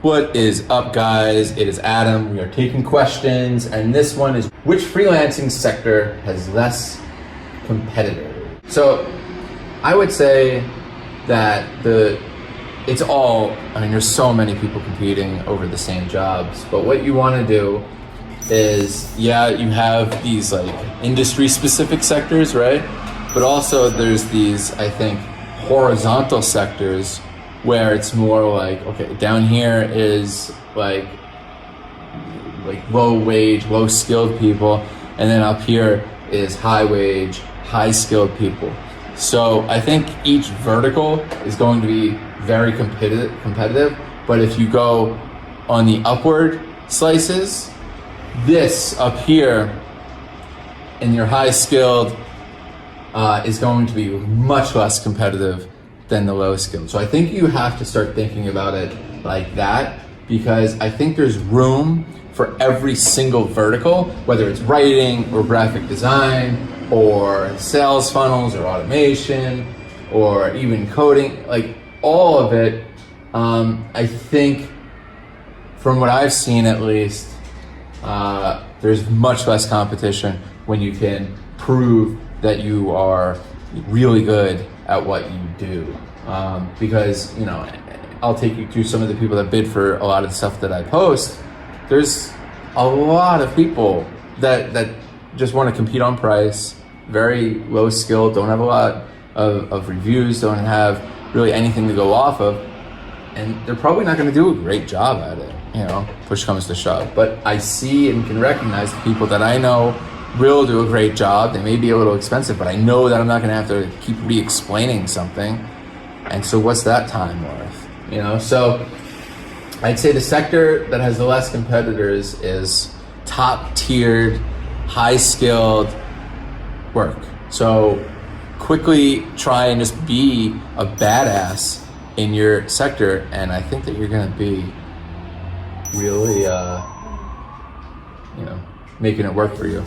What is up, guys? It is Adam. We are taking questions, and this one is, which freelancing sector has less competitors? So I would say that it's all, I mean, there's so many people competing over the same jobs, but what you want to do is, yeah, you have these like industry specific sectors, right? But also there's these, I think, horizontal sectors where it's more like, okay, down here is like low wage, low skilled people, and then up here is high wage, high skilled people. So I think each vertical is going to be very competitive, but if you go on the upward slices, this up here in your high skilled is going to be much less competitive than the low skilled. So I think you have to start thinking about it like that, because I think there's room for every single vertical, whether it's writing or graphic design or sales funnels or automation or even coding, like all of it. I think from what I've seen at least, there's much less competition when you can prove that you are really good at what you do. Because, you know, I'll take you through some of the people that bid for a lot of the stuff that I post. There's a lot of people that just want to compete on price, very low skill, don't have a lot of reviews, don't have really anything to go off of, and they're probably not going to do a great job at it, you know, push comes to shove. But I see and can recognize the people that I know will do a great job. They may be a little expensive, but I know that I'm not going to have to keep re-explaining something. And so what's that time worth? You know, so I'd say the sector that has the less competitors is top tiered, high skilled work. So quickly try and just be a badass in your sector, and I think that you're going to be really, you know, making it work for you.